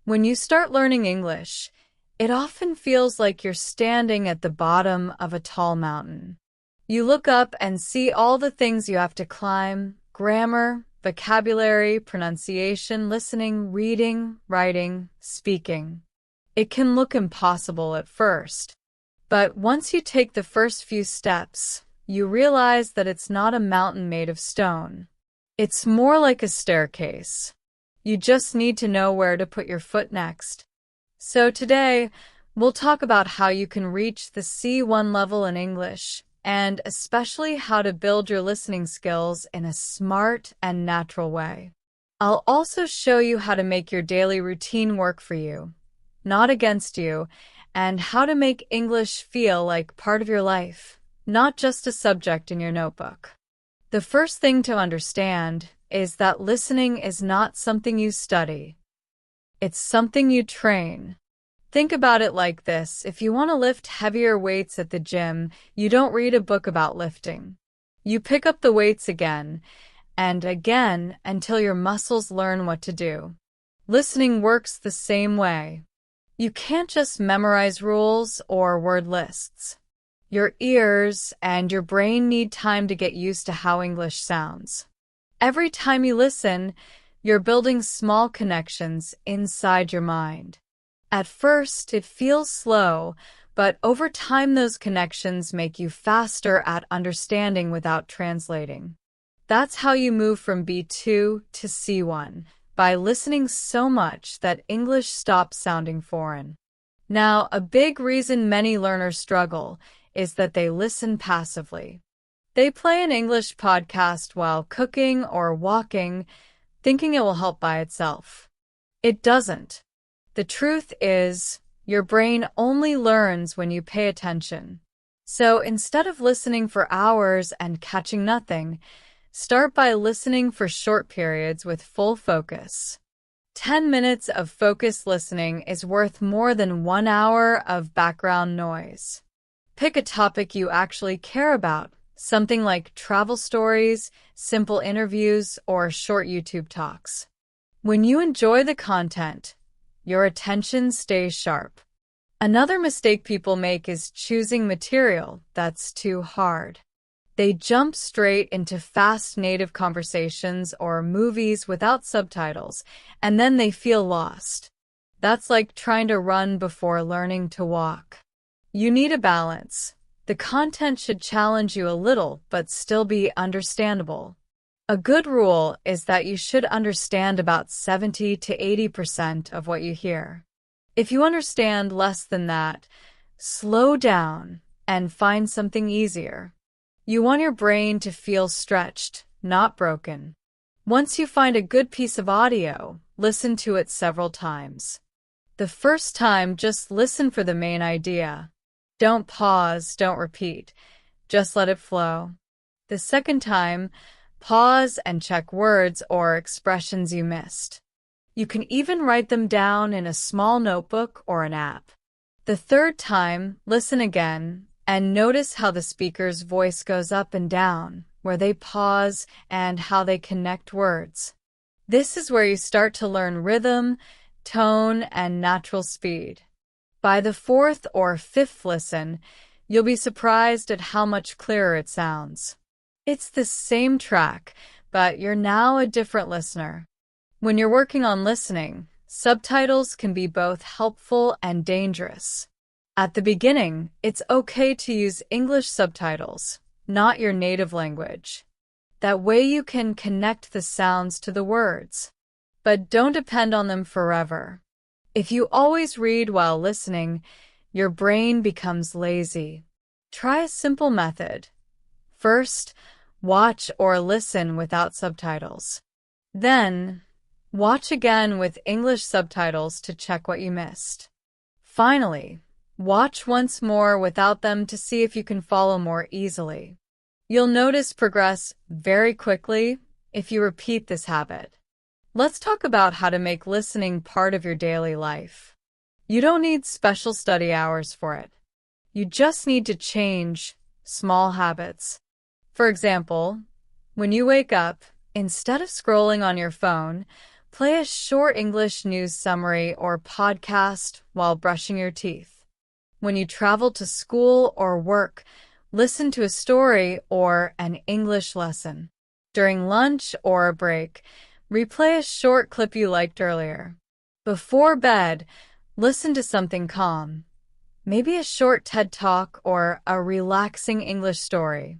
When you start learning English, it often feels like you're standing at the bottom of a tall mountain. You look up and see all the things you have to climb: grammar, vocabulary, pronunciation, listening, reading, writing, speaking. It can look impossible at first, but once you take the first few steps, you realize that it's not a mountain made of stone. It's more like a staircase. You just need to know where to put your foot next. So today, we'll talk about how you can reach the C1 level in English, and especially how to build your listening skills in a smart and natural way. I'll also show you how to make your daily routine work for you, not against you, and how to make English feel like part of your life, not just a subject in your notebook. The first thing to understand is that listening is not something you study. It's something you train. Think about it like this: if you want to lift heavier weights at the gym, you don't read a book about lifting. You pick up the weights again and again until your muscles learn what to do. Listening works the same way. You can't just memorize rules or word lists. Your ears and your brain need time to get used to how English sounds. Every time you listen, you're building small connections inside your mind. At first, it feels slow, but over time those connections make you faster at understanding without translating. That's how you move from B2 to C1, by listening so much that English stops sounding foreign. Now, a big reason many learners struggle is that they listen passively. They play an English podcast while cooking or walking, thinking it will help by itself. It doesn't. The truth is, your brain only learns when you pay attention. So instead of listening for hours and catching nothing, start by listening for short periods with full focus. 10 minutes of focused listening is worth more than 1 hour of background noise. Pick a topic you actually care about, something like travel stories, simple interviews, or short YouTube talks. When you enjoy the content, your attention stays sharp. Another mistake people make is choosing material that's too hard. They jump straight into fast native conversations or movies without subtitles, and then they feel lost. That's like trying to run before learning to walk. You need a balance. The content should challenge you a little, but still be understandable. A good rule is that you should understand about 70 to 80% of what you hear. If you understand less than that, slow down and find something easier. You want your brain to feel stretched, not broken. Once you find a good piece of audio, listen to it several times. The first time, just listen for the main idea. Don't pause, don't repeat. Just let it flow. The second time, pause and check words or expressions you missed. You can even write them down in a small notebook or an app. The third time, listen again and notice how the speaker's voice goes up and down, where they pause, and how they connect words. This is where you start to learn rhythm, tone, and natural speed. By the fourth or fifth listen, you'll be surprised at how much clearer it sounds. It's the same track, but you're now a different listener. When you're working on listening, subtitles can be both helpful and dangerous. At the beginning, it's okay to use English subtitles, not your native language. That way you can connect the sounds to the words. But don't depend on them forever. If you always read while listening, your brain becomes lazy. Try a simple method. First, watch or listen without subtitles. Then, watch again with English subtitles to check what you missed. Finally, watch once more without them to see if you can follow more easily. You'll notice progress very quickly if you repeat this habit. Let's talk about how to make listening part of your daily life. You don't need special study hours for it. You just need to change small habits. For example, when you wake up, instead of scrolling on your phone, Play a short English news summary or podcast while brushing your teeth. When you travel to school or work, listen to a story or an English lesson. During lunch or a break, replay a short clip you liked earlier. Before bed, listen to something calm, maybe a short TED Talk or a relaxing English story.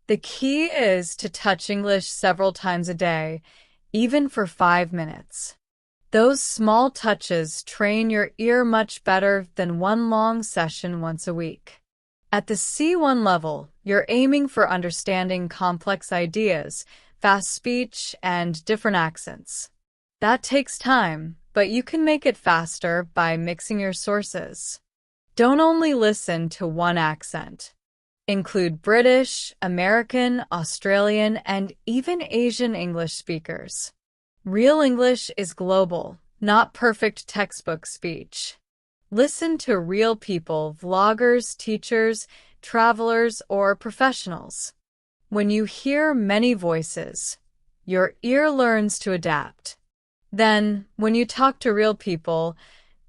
The key is to touch English several times a day, even for 5 minutes. Those small touches train your ear much better than one long session once a week. At the C1 level, you're aiming for understanding complex ideas, fast speech, and different accents. That takes time, but you can make it faster by mixing your sources. Don't only listen to one accent. Include British, American, Australian, and even Asian English speakers. Real English is global, not perfect textbook speech. Listen to real people, vloggers, teachers, travelers, or professionals. When you hear many voices, your ear learns to adapt. Then, when you talk to real people,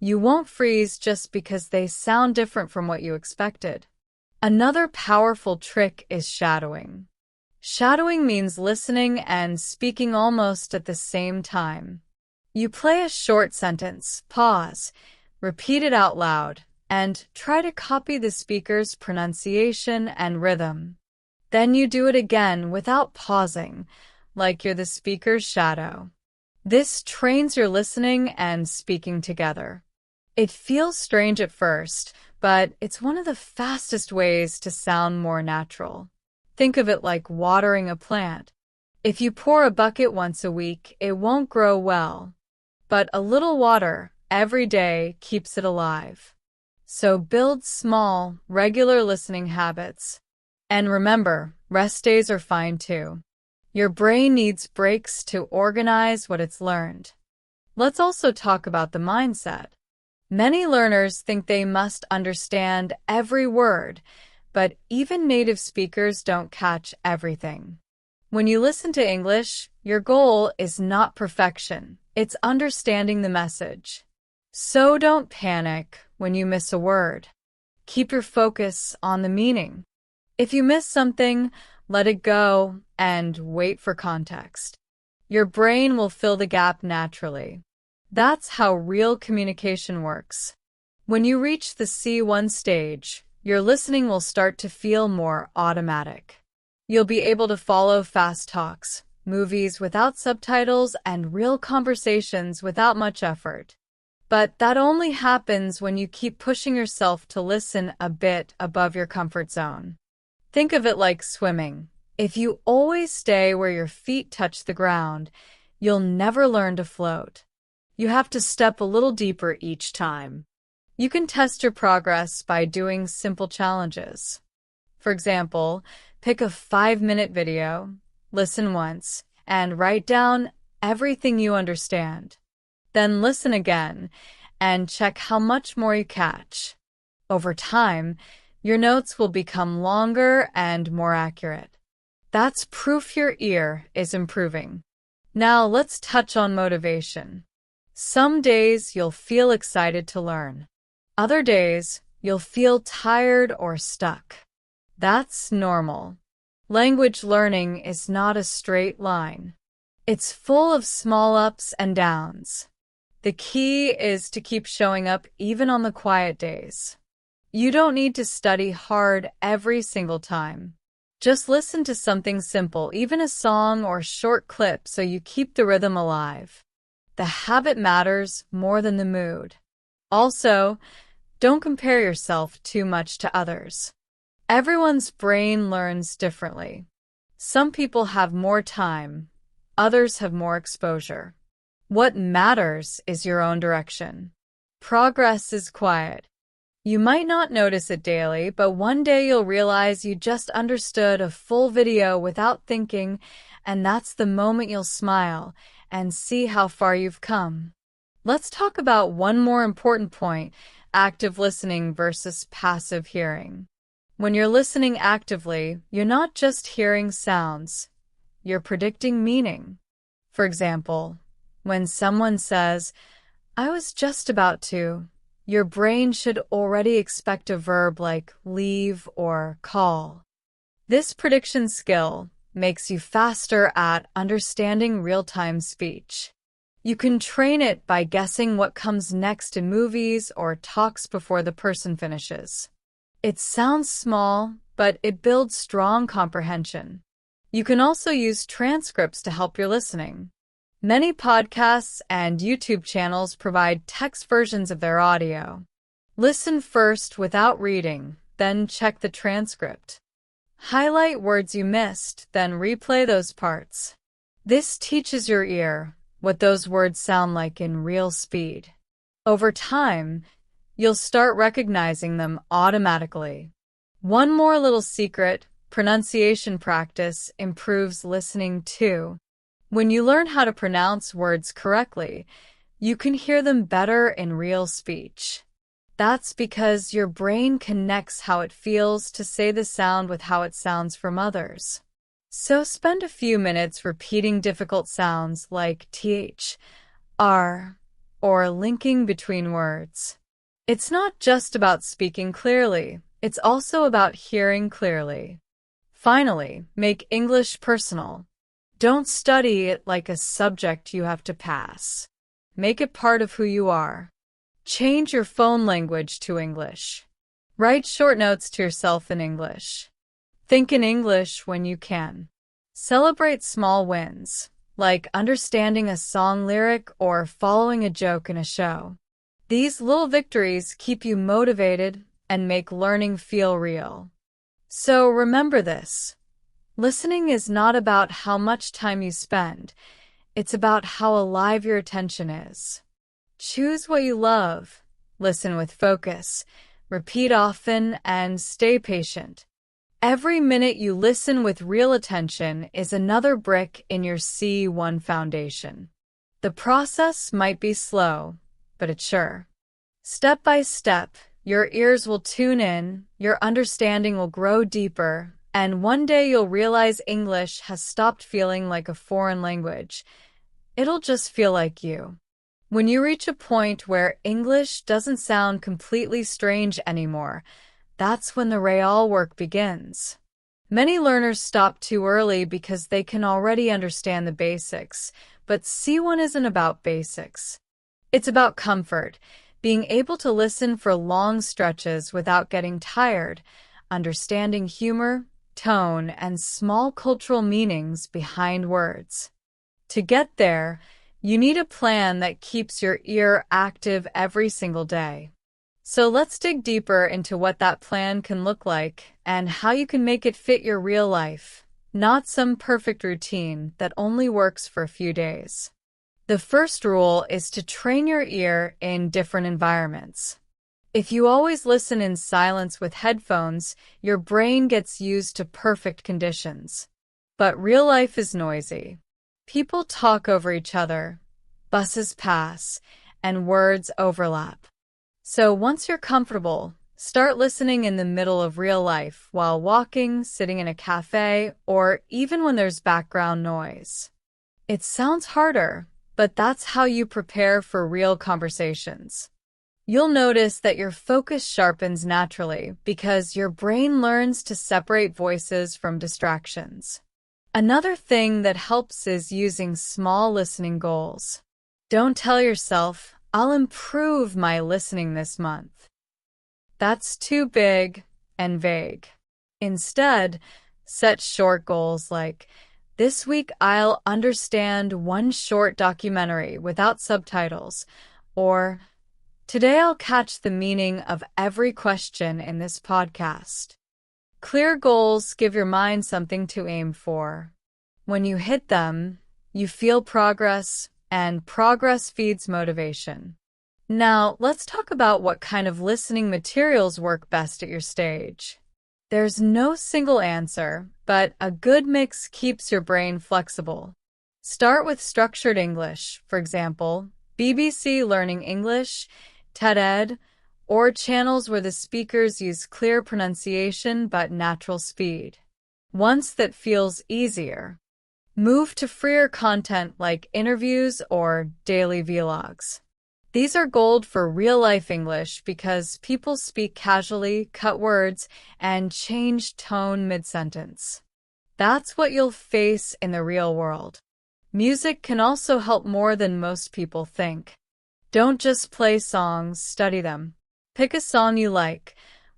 you won't freeze just because they sound different from what you expected. Another powerful trick is shadowing. Shadowing means listening and speaking almost at the same time. You play a short sentence, pause, repeat it out loud, and try to copy the speaker's pronunciation and rhythm. Then you do it again without pausing, like you're the speaker's shadow. This trains your listening and speaking together. It feels strange at first, but it's one of the fastest ways to sound more natural. Think of it like watering a plant. If you pour a bucket once a week, it won't grow well. But a little water every day keeps it alive. So build small, regular listening habits. And remember, rest days are fine too. Your brain needs breaks to organize what it's learned. Let's also talk about the mindset. Many learners think they must understand every word, but even native speakers don't catch everything. When you listen to English, your goal is not perfection, it's understanding the message. So don't panic when you miss a word. Keep your focus on the meaning. If you miss something, let it go and wait for context. Your brain will fill the gap naturally. That's how real communication works. When you reach the C1 stage, your listening will start to feel more automatic. You'll be able to follow fast talks, movies without subtitles, and real conversations without much effort. But that only happens when you keep pushing yourself to listen a bit above your comfort zone. Think of it like swimming. If you always stay where your feet touch the ground, you'll never learn to float. You have to step a little deeper each time. You can test your progress by doing simple challenges. For example, pick a 5-minute video, listen once, and write down everything you understand. Then listen again and check how much more you catch. Over time, your notes will become longer and more accurate. That's proof your ear is improving. Now let's touch on motivation. Some days you'll feel excited to learn. Other days, you'll feel tired or stuck. That's normal. Language learning is not a straight line. It's full of small ups and downs. The key is to keep showing up even on the quiet days. You don't need to study hard every single time. Just listen to something simple, even a song or short clip, so you keep the rhythm alive. The habit matters more than the mood. Also, don't compare yourself too much to others. Everyone's brain learns differently. Some people have more time, others have more exposure. What matters is your own direction. Progress is quiet. You might not notice it daily, but one day you'll realize you just understood a full video without thinking, and that's the moment you'll smile and see how far you've come. Let's talk about one more important point: active listening versus passive hearing. When you're listening actively, you're not just hearing sounds, you're predicting meaning. For example, When someone says, "I was just about to," your brain should already expect a verb like leave or call. This prediction skill makes you faster at understanding real-time speech. You can train it by guessing what comes next in movies or talks before the person finishes. It sounds small, but it builds strong comprehension. You can also use transcripts to help your listening. Many podcasts and YouTube channels provide text versions of their audio. Listen first without reading, then check the transcript. Highlight words you missed, then replay those parts. This teaches your ear what those words sound like in real speed. Over time, you'll start recognizing them automatically. One more little secret: pronunciation practice improves listening too. When you learn how to pronounce words correctly, you can hear them better in real speech. That's because your brain connects how it feels to say the sound with how it sounds from others. So spend a few minutes repeating difficult sounds like th, r, or linking between words. It's not just about speaking clearly, it's also about hearing clearly. Finally, make English personal. Don't study it like a subject you have to pass. Make it part of who you are. Change your phone language to English. Write short notes to yourself in English. Think in English when you can. Celebrate small wins, like understanding a song lyric or following a joke in a show. These little victories keep you motivated and make learning feel real. So remember this: listening is not about how much time you spend, it's about how alive your attention is. Choose what you love, listen with focus, repeat often, and stay patient. Every minute you listen with real attention is another brick in your C1 foundation. The process might be slow, but it's sure. Step by step, your ears will tune in, your understanding will grow deeper, and one day you'll realize English has stopped feeling like a foreign language. It'll just feel like you. When you reach a point where English doesn't sound completely strange anymore, that's when the real work begins. Many learners stop too early because they can already understand the basics, but C1 isn't about basics. It's about comfort, being able to listen for long stretches without getting tired, understanding humor, tone, and small cultural meanings behind words. To get there, you need a plan that keeps your ear active every single day. So let's dig deeper into what that plan can look like and how you can make it fit your real life, not some perfect routine that only works for a few days. The first rule is to train your ear in different environments. If you always listen in silence with headphones, your brain gets used to perfect conditions. But real life is noisy. People talk over each other, buses pass, and words overlap. So once you're comfortable, start listening in the middle of real life while walking, sitting in a cafe, or even when there's background noise. It sounds harder, but that's how you prepare for real conversations. You'll notice that your focus sharpens naturally because your brain learns to separate voices from distractions. Another thing that helps is using small listening goals. Don't tell yourself, "I'll improve my listening this month." That's too big and vague. Instead, set short goals like, "This week I'll understand one short documentary without subtitles," or "Today I'll catch the meaning of every question in this podcast." Clear goals give your mind something to aim for. When you hit them, you feel progress, and progress feeds motivation. Now, let's talk about what kind of listening materials work best at your stage. There's no single answer, but a good mix keeps your brain flexible. Start with structured English, for example, BBC Learning English, TED-Ed, or channels where the speakers use clear pronunciation but natural speed. Once that feels easier. Move to freer content like interviews or daily vlogs. These are gold for real-life English because people speak casually, cut words, and change tone mid-sentence. That's what you'll face in the real world. Music can also help more than most people think. Don't just play songs, study them. Pick a song you like.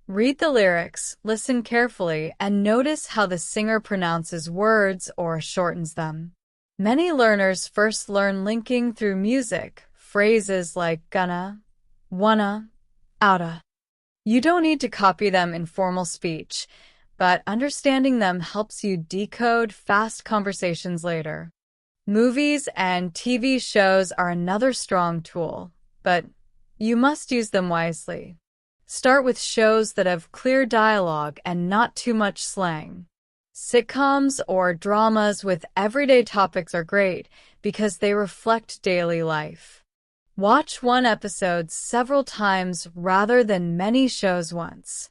Read the lyrics, listen carefully, and notice how the singer pronounces words or shortens them. Many learners first learn linking through music, phrases like gonna, wanna, oughta. You don't need to copy them in formal speech, but understanding them helps you decode fast conversations later. Movies and TV shows are another strong tool, but you must use them wisely. Start with shows that have clear dialogue and not too much slang. Sitcoms or dramas with everyday topics are great because they reflect daily life. Watch one episode several times rather than many shows once.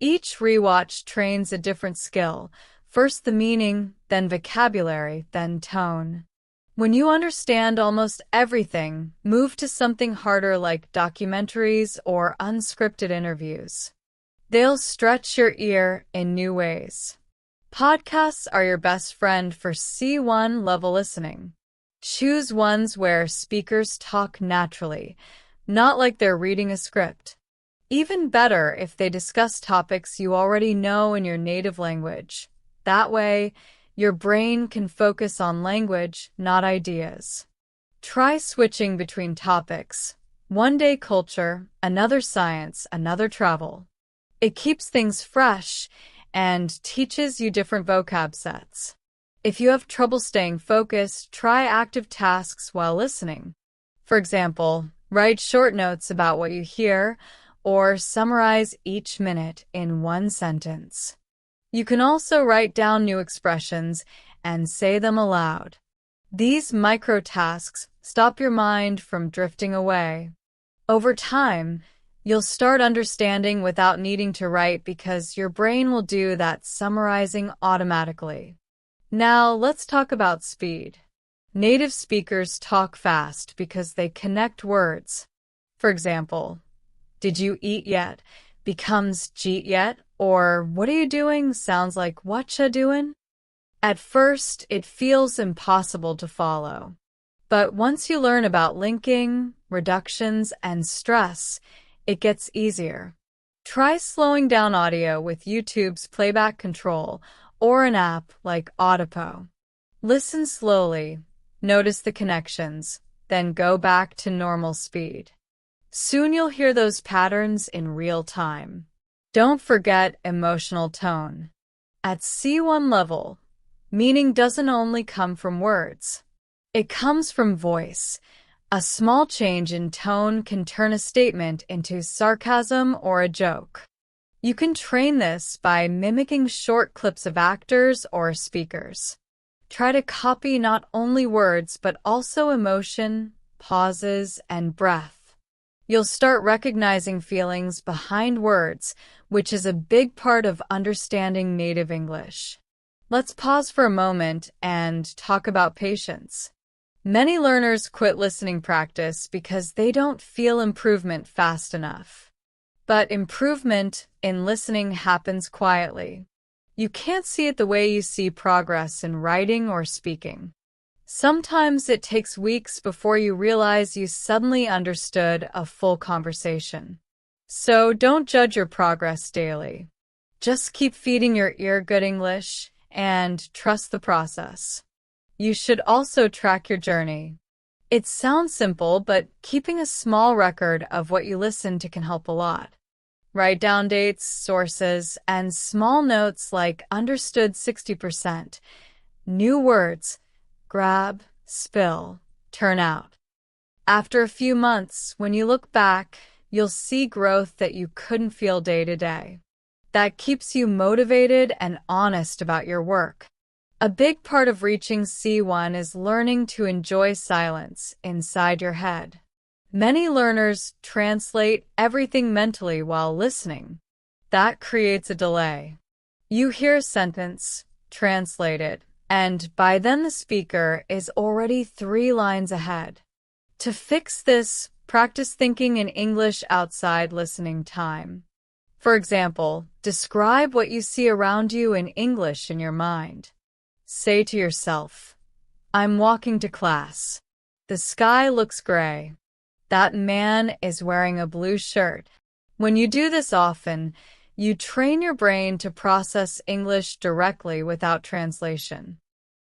Each rewatch trains a different skill, first the meaning, then vocabulary, then tone. When you understand almost everything, move to something harder like documentaries or unscripted interviews. They'll stretch your ear in new ways. Podcasts are your best friend for C1 level listening. Choose ones where speakers talk naturally, not like they're reading a script. Even better if they discuss topics you already know in your native language. That way, your brain can focus on language, not ideas. Try switching between topics. One day culture, another science, another travel. It keeps things fresh and teaches you different vocab sets. If you have trouble staying focused, try active tasks while listening. For example, write short notes about what you hear or summarize each minute in one sentence. You can also write down new expressions and say them aloud. These micro tasks stop your mind from drifting away. Over time, you'll start understanding without needing to write because your brain will do that summarizing automatically. Now, let's talk about speed. Native speakers talk fast because they connect words. For example, did you eat yet becomes jeet yet, or what are you doing sounds like whatcha doing? At first, it feels impossible to follow. But once you learn about linking, reductions, and stress, it gets easier. Try slowing down audio with YouTube's playback control or an app like Audipo. Listen slowly, notice the connections, then go back to normal speed. Soon you'll hear those patterns in real time. Don't forget emotional tone. At C1 level, meaning doesn't only come from words. It comes from voice. A small change in tone can turn a statement into sarcasm or a joke. You can train this by mimicking short clips of actors or speakers. Try to copy not only words but also emotion, pauses, and breath. You'll start recognizing feelings behind words, which is a big part of understanding native English. Let's pause for a moment and talk about patience. Many learners quit listening practice because they don't feel improvement fast enough. But improvement in listening happens quietly. You can't see it the way you see progress in writing or speaking. Sometimes it takes weeks before you realize you suddenly understood a full conversation. So don't judge your progress daily. Just keep feeding your ear good English and trust the process. You should also track your journey. It sounds simple, but keeping a small record of what you listen to can help a lot. Write down dates, sources, and small notes like understood 60%, new words, grab, spill, turn out. After a few months, when you look back, you'll see growth that you couldn't feel day to day. That keeps you motivated and honest about your work. A big part of reaching C1 is learning to enjoy silence inside your head. Many learners translate everything mentally while listening. That creates a delay. You hear a sentence, translate it, and by then the speaker is already 3 lines ahead. To fix this, practice thinking in English outside listening time. For example, describe what you see around you in English in your mind. Say to yourself, "I'm walking to class. The sky looks gray. That man is wearing a blue shirt." When you do this often, you train your brain to process English directly without translation.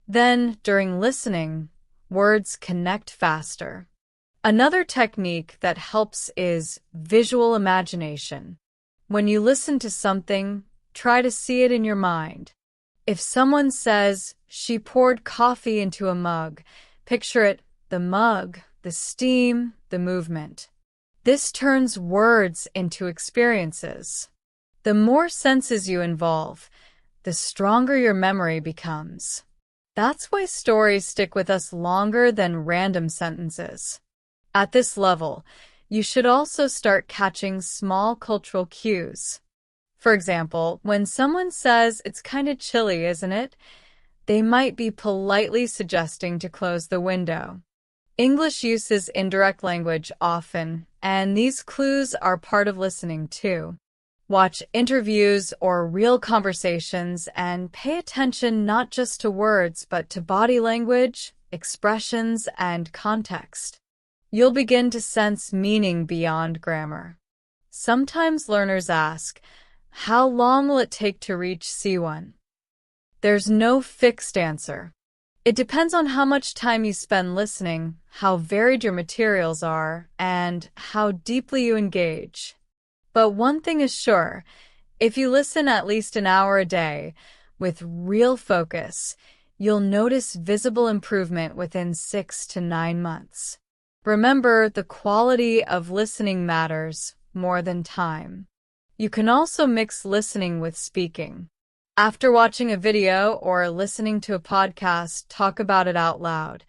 Then, during listening, words connect faster. Another technique that helps is visual imagination. When you listen to something, try to see it in your mind. If someone says, "She poured coffee into a mug," picture it, the mug, the steam, the movement. This turns words into experiences. The more senses you involve, the stronger your memory becomes. That's why stories stick with us longer than random sentences. At this level, you should also start catching small cultural cues. For example, when someone says, "It's kind of chilly, isn't it?" they might be politely suggesting to close the window. English uses indirect language often, and these clues are part of listening too. Watch interviews or real conversations and pay attention not just to words but to body language, expressions, and context. You'll begin to sense meaning beyond grammar. Sometimes learners ask, "How long will it take to reach C1?" There's no fixed answer. It depends on how much time you spend listening, how varied your materials are, and how deeply you engage. But one thing is sure, if you listen at least an hour a day, with real focus, you'll notice visible improvement within 6 to 9 months. Remember, the quality of listening matters more than time. You can also mix listening with speaking. After watching a video or listening to a podcast, talk about it out loud,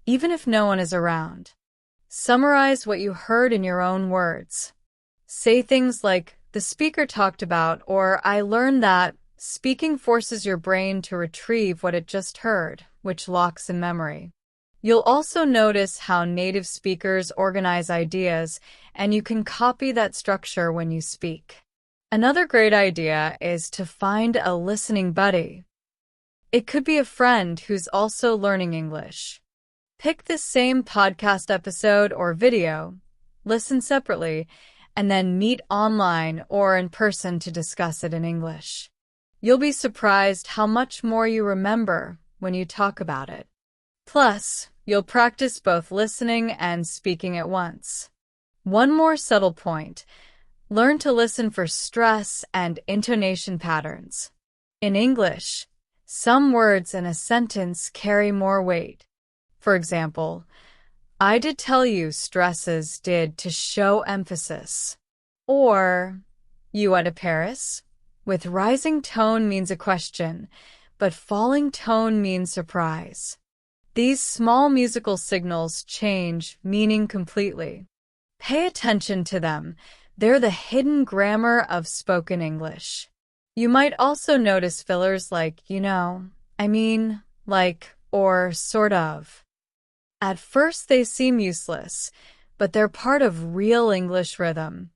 even if no one is around. Summarize what you heard in your own words. Say things like, "The speaker talked about," or "I learned that." Speaking forces your brain to retrieve what it just heard, which locks in memory. You'll also notice how native speakers organize ideas, and you can copy that structure when you speak. Another great idea is to find a listening buddy. It could be a friend who's also learning English. Pick the same podcast episode or video, listen separately, and then meet online or in person to discuss it in English. You'll be surprised how much more you remember when you talk about it. Plus, you'll practice both listening and speaking at once. One more subtle point: learn to listen for stress and intonation patterns. In English, some words in a sentence carry more weight. For example, "I did tell you," stresses "did" to show emphasis. Or, "You went to Paris?" with rising tone means a question, but falling tone means surprise. These small musical signals change meaning completely. Pay attention to them. They're the hidden grammar of spoken English. You might also notice fillers like, "I mean, like," or "sort of." At first they seem useless, but they're part of real English rhythm.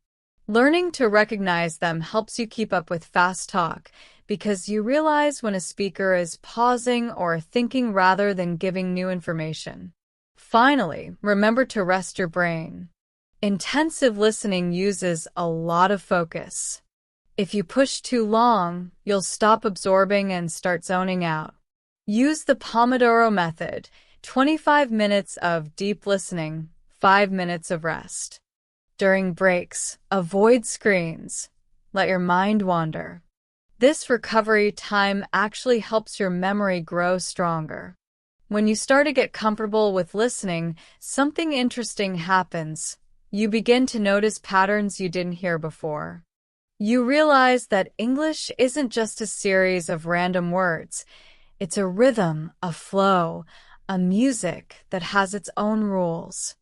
Learning to recognize them helps you keep up with fast talk, because you realize when a speaker is pausing or thinking rather than giving new information. Finally, remember to rest your brain. Intensive listening uses a lot of focus. If you push too long, you'll stop absorbing and start zoning out. Use the Pomodoro method: 25 minutes of deep listening, 5 minutes of rest. During breaks, avoid screens. Let your mind wander. This recovery time actually helps your memory grow stronger. When you start to get comfortable with listening, something interesting happens. You begin to notice patterns you didn't hear before. You realize that English isn't just a series of random words. It's a rhythm, a flow, a music that has its own rules.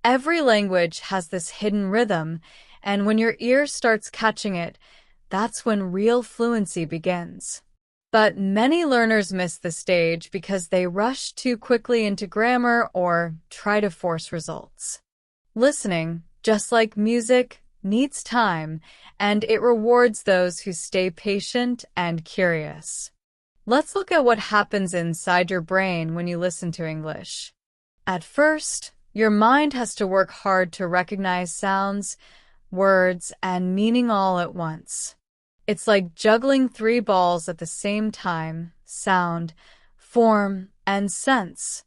Every language has this hidden rhythm, and when your ear starts catching it, that's when real fluency begins. But many learners miss the stage because they rush too quickly into grammar or try to force results. Listening, just like music, needs time, and it rewards those who stay patient and curious. Let's look at what happens inside your brain when you listen to English. At first, your mind has to work hard to recognize sounds, words, and meaning all at once. It's like juggling three balls at the same time: sound, form, and sense.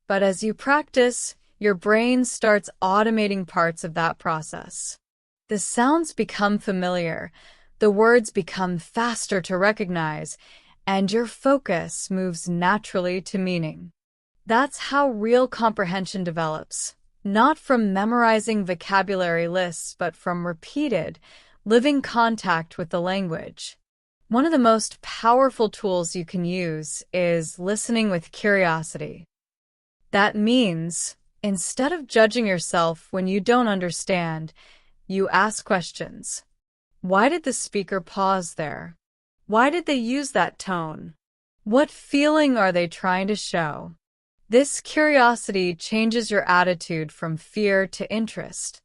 But as you practice, your brain starts automating parts of that process. The sounds become familiar, the words become faster to recognize, and your focus moves naturally to meaning. That's how real comprehension develops, not from memorizing vocabulary lists, but from repeated, living contact with the language. One of the most powerful tools you can use is listening with curiosity. That means, instead of judging yourself when you don't understand, you ask questions. Why did the speaker pause there? Why did they use that tone? What feeling are they trying to show? This curiosity changes your attitude from fear to interest.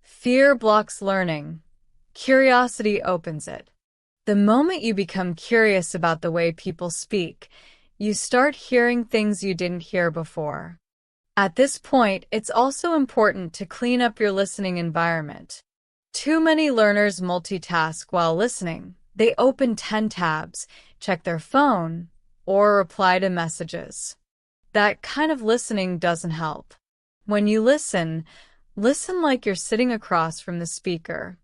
Fear blocks learning. Curiosity opens it. The moment you become curious about the way people speak, you start hearing things you didn't hear before. At this point, it's also important to clean up your listening environment. Too many learners multitask while listening. They open 10 tabs, check their phone, or reply to messages. That kind of listening doesn't help. When you listen like you're sitting across from the speaker.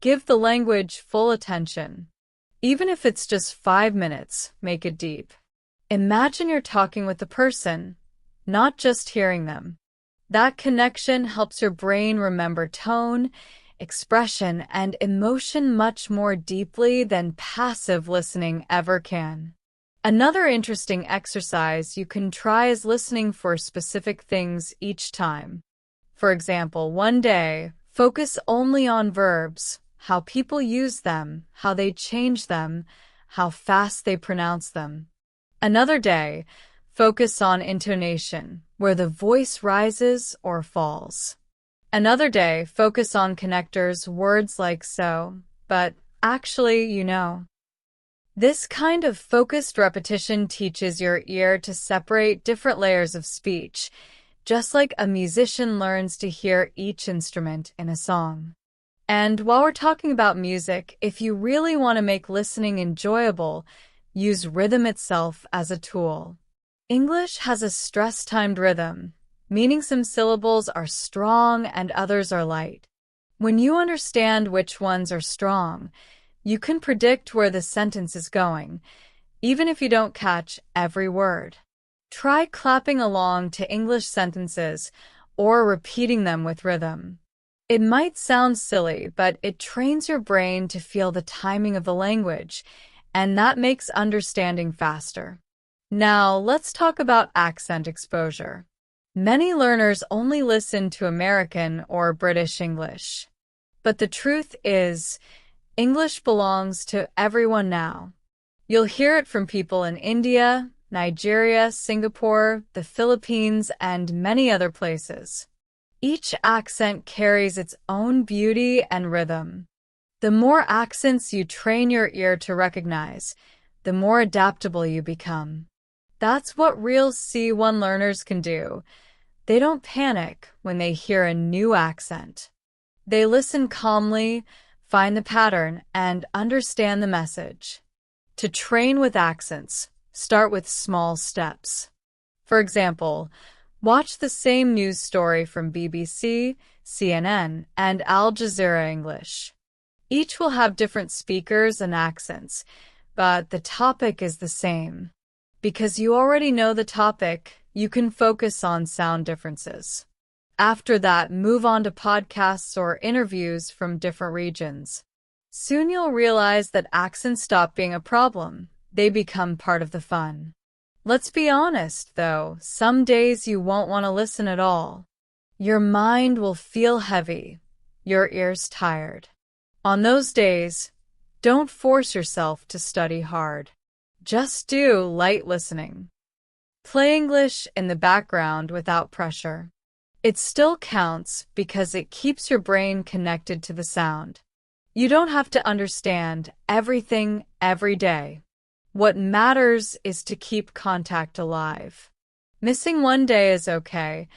Give the language full attention. Even if it's just 5 minutes, make it deep. Imagine you're talking with the person, not just hearing them. That connection helps your brain remember tone, expression, and emotion much more deeply than passive listening ever can. Another interesting exercise you can try is listening for specific things each time. For example, one day, focus only on verbs, how people use them, how they change them, how fast they pronounce them. Another day, focus on intonation, where the voice rises or falls. Another day, focus on connectors, words like so, but actually, you know. This kind of focused repetition teaches your ear to separate different layers of speech, just like a musician learns to hear each instrument in a song. And while we're talking about music, if you really want to make listening enjoyable, use rhythm itself as a tool. English has a stress-timed rhythm, meaning some syllables are strong and others are light. When you understand which ones are strong, you can predict where the sentence is going, even if you don't catch every word. Try clapping along to English sentences or repeating them with rhythm. It might sound silly, but it trains your brain to feel the timing of the language, and that makes understanding faster. Now, let's talk about accent exposure. Many learners only listen to American or British English. But the truth is, English belongs to everyone now. You'll hear it from people in India, Nigeria, Singapore, the Philippines, and many other places. Each accent carries its own beauty and rhythm. The more accents you train your ear to recognize, the more adaptable you become. That's what real C1 learners can do. They don't panic when they hear a new accent. They listen calmly, find the pattern, and understand the message. To train with accents, start with small steps. For example, watch the same news story from BBC, CNN, and Al Jazeera English. Each will have different speakers and accents, but the topic is the same. Because you already know the topic, you can focus on sound differences. After that, move on to podcasts or interviews from different regions. Soon you'll realize that accents stop being a problem. They become part of the fun. Let's be honest, though, some days you won't want to listen at all. Your mind will feel heavy, your ears tired. On those days, don't force yourself to study hard. Just do light listening. Play English in the background without pressure. It still counts because it keeps your brain connected to the sound. You don't have to understand everything every day. What matters is to keep contact alive. Missing one day is okay,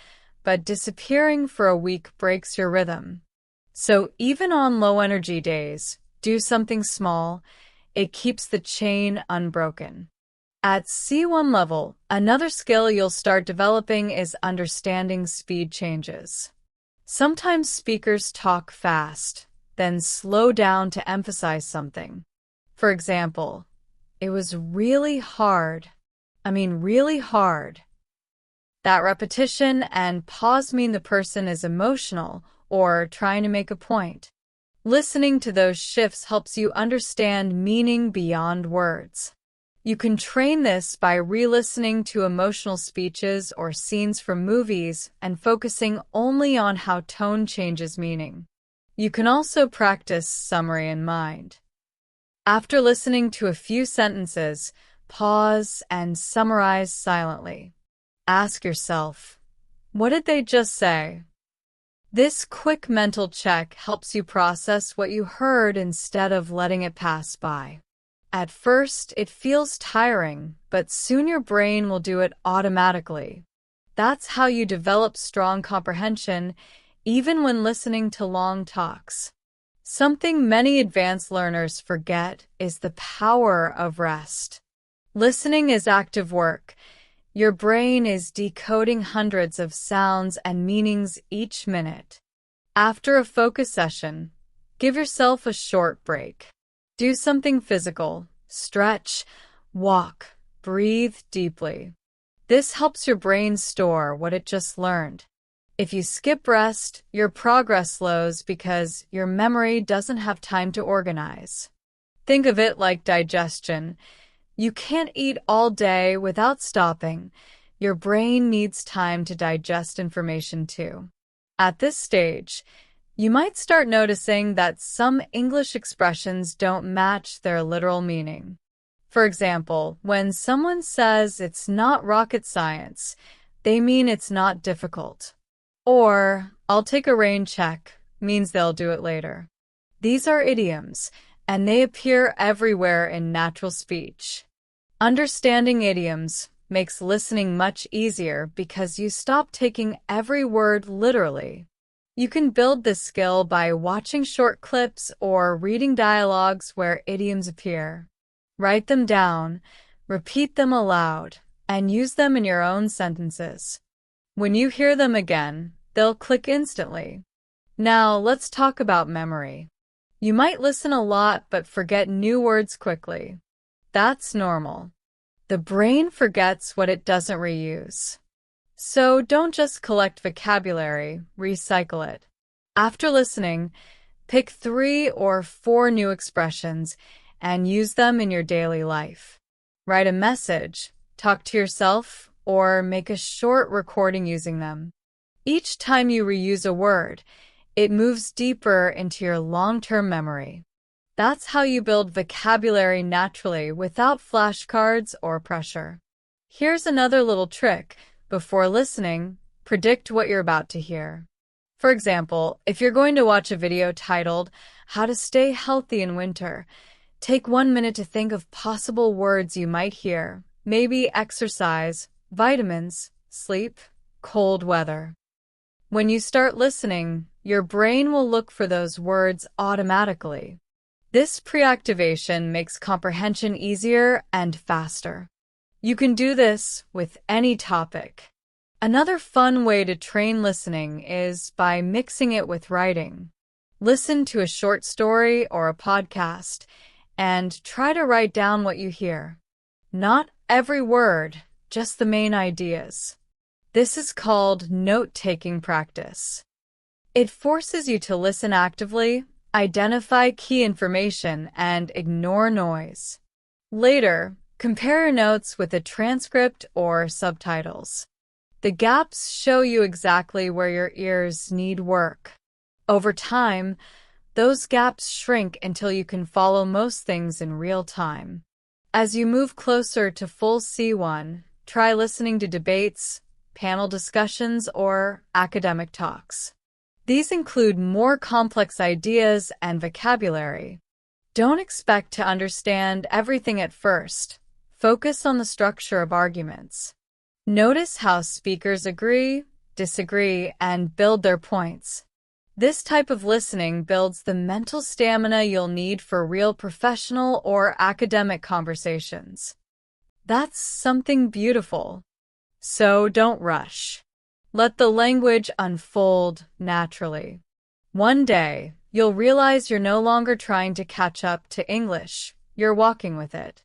but disappearing for a week breaks your rhythm. So even on low-energy days, do something small. It keeps the chain unbroken. At C1 level, another skill you'll start developing is understanding speed changes. Sometimes speakers talk fast, then slow down to emphasize something. For example, it was really hard. Really hard. That repetition and pause mean the person is emotional or trying to make a point. Listening to those shifts helps you understand meaning beyond words. You can train this by re-listening to emotional speeches or scenes from movies and focusing only on how tone changes meaning. You can also practice summary in mind. After listening to a few sentences, pause and summarize silently. Ask yourself, what did they just say? This quick mental check helps you process what you heard instead of letting it pass by. At first, it feels tiring, but soon your brain will do it automatically. That's how you develop strong comprehension, even when listening to long talks. Something many advanced learners forget is the power of rest. Listening is active work. Your brain is decoding hundreds of sounds and meanings each minute. After a focus session, give yourself a short break. Do something physical, stretch, walk, breathe deeply. This helps your brain store what it just learned. If you skip rest, your progress slows because your memory doesn't have time to organize. Think of it like digestion. You can't eat all day without stopping. Your brain needs time to digest information too. At this stage, you might start noticing that some English expressions don't match their literal meaning. For example, when someone says it's not rocket science, they mean it's not difficult. Or, I'll take a rain check, means they'll do it later. These are idioms, and they appear everywhere in natural speech. Understanding idioms makes listening much easier because you stop taking every word literally. You can build this skill by watching short clips or reading dialogues where idioms appear. Write them down, repeat them aloud, and use them in your own sentences. When you hear them again, they'll click instantly. Now, let's talk about memory. You might listen a lot but forget new words quickly. That's normal. The brain forgets what it doesn't reuse. So don't just collect vocabulary, recycle it. After listening, pick 3 or 4 new expressions and use them in your daily life. Write a message, talk to yourself, or make a short recording using them. Each time you reuse a word, it moves deeper into your long-term memory. That's how you build vocabulary naturally without flashcards or pressure. Here's another little trick. Before listening, predict what you're about to hear. For example, if you're going to watch a video titled, How to Stay Healthy in Winter, take 1 minute to think of possible words you might hear. Maybe exercise, vitamins, sleep, cold weather. When you start listening, your brain will look for those words automatically. This pre-activation makes comprehension easier and faster. You can do this with any topic. Another fun way to train listening is by mixing it with writing. Listen to a short story or a podcast and try to write down what you hear. Not every word, just the main ideas. This is called note-taking practice. It forces you to listen actively, identify key information, and ignore noise. Later, compare your notes with a transcript or subtitles. The gaps show you exactly where your ears need work. Over time, those gaps shrink until you can follow most things in real time. As you move closer to full C1, try listening to debates, panel discussions, or academic talks. These include more complex ideas and vocabulary. Don't expect to understand everything at first. Focus on the structure of arguments. Notice how speakers agree, disagree, and build their points. This type of listening builds the mental stamina you'll need for real professional or academic conversations. That's something beautiful. So don't rush. Let the language unfold naturally. One day, you'll realize you're no longer trying to catch up to English, you're walking with it.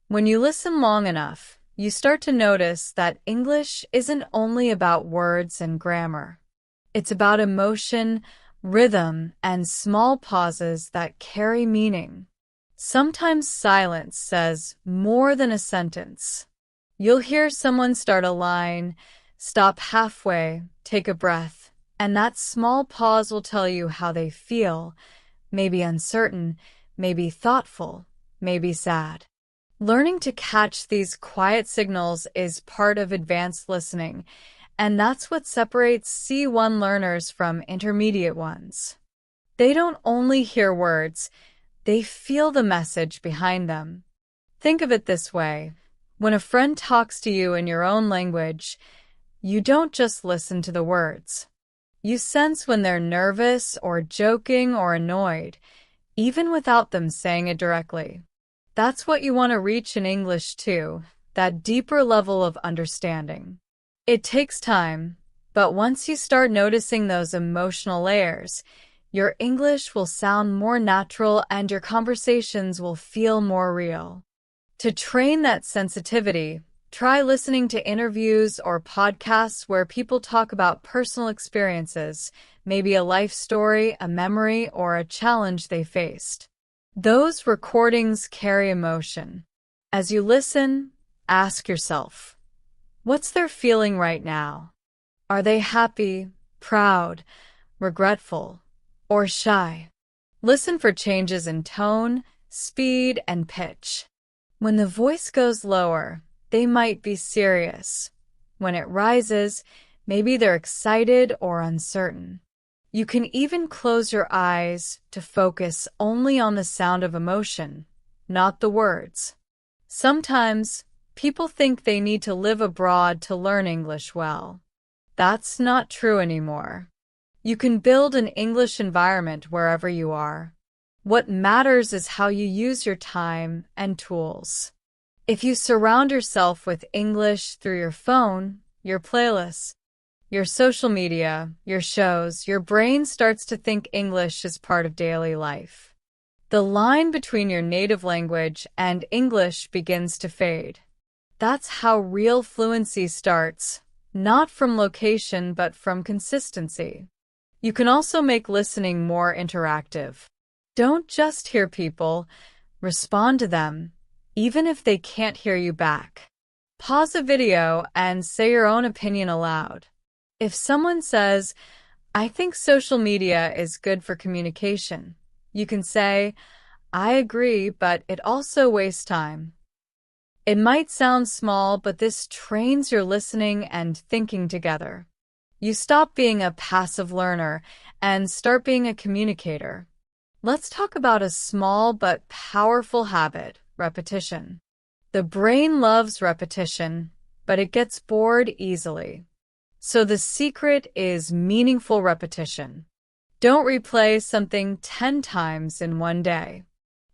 When you listen long enough, you start to notice that English isn't only about words and grammar. It's about emotion, rhythm, and small pauses that carry meaning. Sometimes silence says more than a sentence. You'll hear someone start a line, stop halfway, take a breath, and that small pause will tell you how they feel, maybe uncertain, maybe thoughtful, maybe sad. Learning to catch these quiet signals is part of advanced listening, and that's what separates C1 learners from intermediate ones. They don't only hear words, they feel the message behind them. Think of it this way. When a friend talks to you in your own language, you don't just listen to the words. You sense when they're nervous or joking or annoyed, even without them saying it directly. That's what you want to reach in English too, that deeper level of understanding. It takes time, but once you start noticing those emotional layers, your English will sound more natural and your conversations will feel more real. To train that sensitivity, try listening to interviews or podcasts where people talk about personal experiences, maybe a life story, a memory, or a challenge they faced. Those recordings carry emotion. As you listen, ask yourself, what's their feeling right now? Are they happy, proud, regretful, or shy? Listen for changes in tone, speed, and pitch. When the voice goes lower, they might be serious. When it rises, maybe they're excited or uncertain. You can even close your eyes to focus only on the sound of emotion, not the words. Sometimes, people think they need to live abroad to learn English well. That's not true anymore. You can build an English environment wherever you are. What matters is how you use your time and tools. If you surround yourself with English through your phone, your playlists, your social media, your shows, your brain starts to think English is part of daily life. The line between your native language and English begins to fade. That's how real fluency starts, not from location but from consistency. You can also make listening more interactive. Don't just hear people, respond to them, even if they can't hear you back. Pause a video and say your own opinion aloud. If someone says, I think social media is good for communication, you can say, I agree, but it also wastes time. It might sound small, but this trains your listening and thinking together. You stop being a passive learner and start being a communicator. Let's talk about a small but powerful habit, repetition. The brain loves repetition, but it gets bored easily. So the secret is meaningful repetition. Don't replay something 10 times in one day.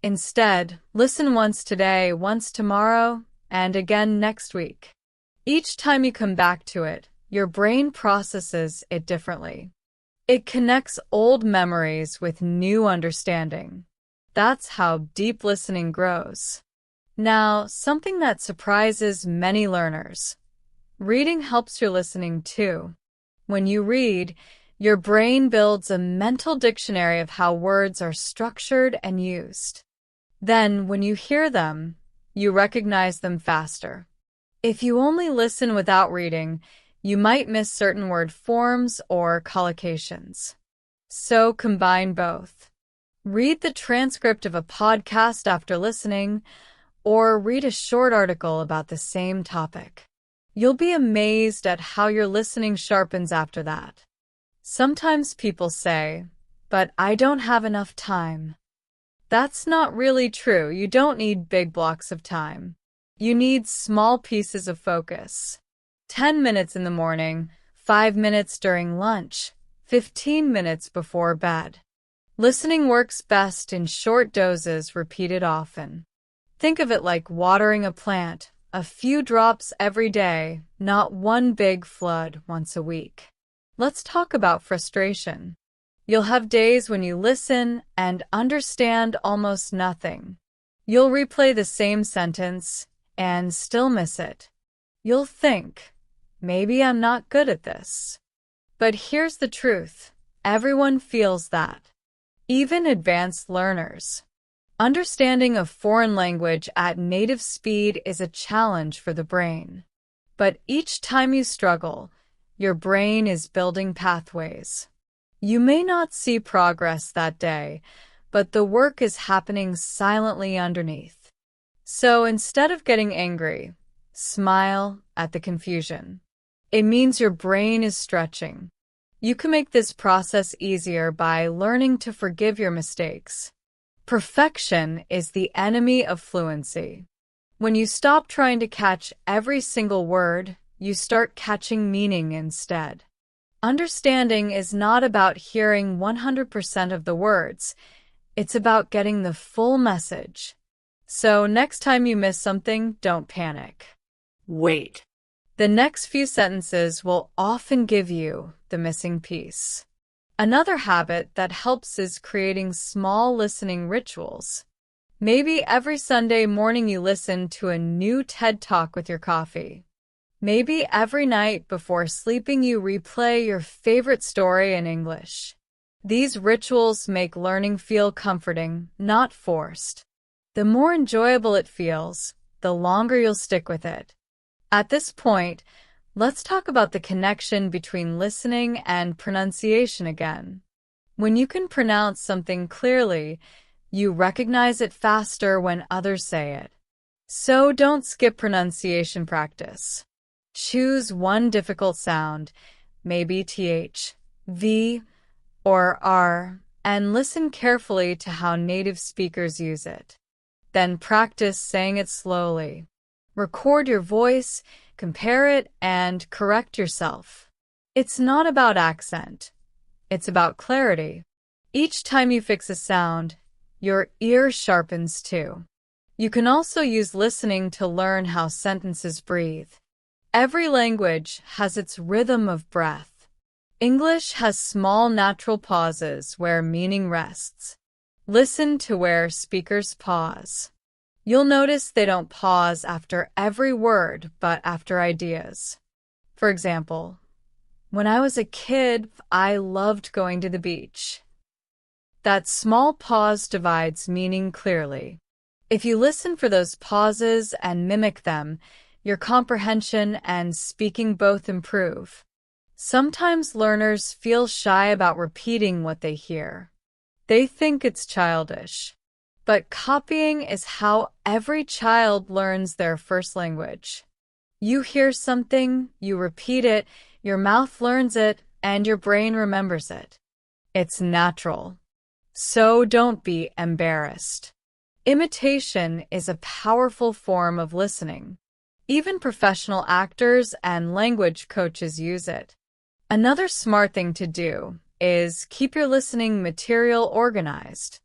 Instead, listen once today, once tomorrow, and again next week. Each time you come back to it, your brain processes it differently. It connects old memories with new understanding. That's how deep listening grows. Now, something that surprises many learners. Reading helps your listening too. When you read, your brain builds a mental dictionary of how words are structured and used. Then, when you hear them, you recognize them faster. If you only listen without reading, you might miss certain word forms or collocations. So combine both. Read the transcript of a podcast after listening, or read a short article about the same topic. You'll be amazed at how your listening sharpens after that. Sometimes people say, "But I don't have enough time." That's not really true. You don't need big blocks of time. You need small pieces of focus. 10 minutes in the morning, 5 minutes during lunch, 15 minutes before bed. Listening works best in short doses repeated often. Think of it like watering a plant, a few drops every day, not one big flood once a week. Let's talk about frustration. You'll have days when you listen and understand almost nothing. You'll replay the same sentence and still miss it. You'll think, maybe I'm not good at this. But here's the truth. Everyone feels that. Even advanced learners. Understanding a foreign language at native speed is a challenge for the brain. But each time you struggle, your brain is building pathways. You may not see progress that day, but the work is happening silently underneath. So instead of getting angry, smile at the confusion. It means your brain is stretching. You can make this process easier by learning to forgive your mistakes. Perfection is the enemy of fluency. When you stop trying to catch every single word, you start catching meaning instead. Understanding is not about hearing 100% of the words. It's about getting the full message. So next time you miss something, don't panic. Wait. The next few sentences will often give you the missing piece. Another habit that helps is creating small listening rituals. Maybe every Sunday morning you listen to a new TED Talk with your coffee. Maybe every night before sleeping you replay your favorite story in English. These rituals make learning feel comforting, not forced. The more enjoyable it feels, the longer you'll stick with it. At this point, let's talk about the connection between listening and pronunciation again. When you can pronounce something clearly, you recognize it faster when others say it. So don't skip pronunciation practice. Choose one difficult sound, maybe th, v, or r, and listen carefully to how native speakers use it. Then practice saying it slowly. Record your voice, compare it, and correct yourself. It's not about accent. It's about clarity. Each time you fix a sound, your ear sharpens too. You can also use listening to learn how sentences breathe. Every language has its rhythm of breath. English has small natural pauses where meaning rests. Listen to where speakers pause. You'll notice they don't pause after every word, but after ideas. For example, when I was a kid, I loved going to the beach. That small pause divides meaning clearly. If you listen for those pauses and mimic them, your comprehension and speaking both improve. Sometimes learners feel shy about repeating what they hear. They think it's childish. But copying is how every child learns their first language. You hear something, you repeat it, your mouth learns it, and your brain remembers it. It's natural. So don't be embarrassed. Imitation is a powerful form of listening. Even professional actors and language coaches use it. Another smart thing to do is keep your listening material organized.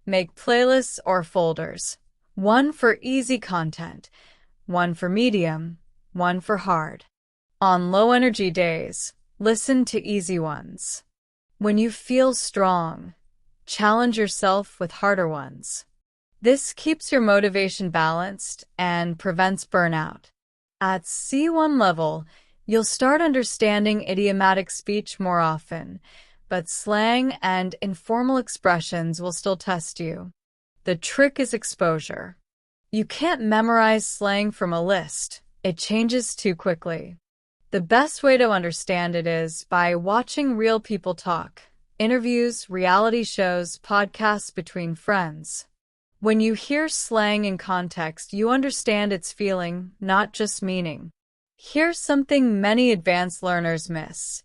Make playlists or folders, one for easy content, one for medium, one for hard. On low-energy days, listen to easy ones. When you feel strong, challenge yourself with harder ones. This keeps your motivation balanced and prevents burnout. At C1 level, you'll start understanding idiomatic speech more often, but slang and informal expressions will still test you. The trick is exposure. You can't memorize slang from a list. It changes too quickly. The best way to understand it is by watching real people talk, interviews, reality shows, podcasts between friends. When you hear slang in context, you understand its feeling, not just meaning. Here's something many advanced learners miss.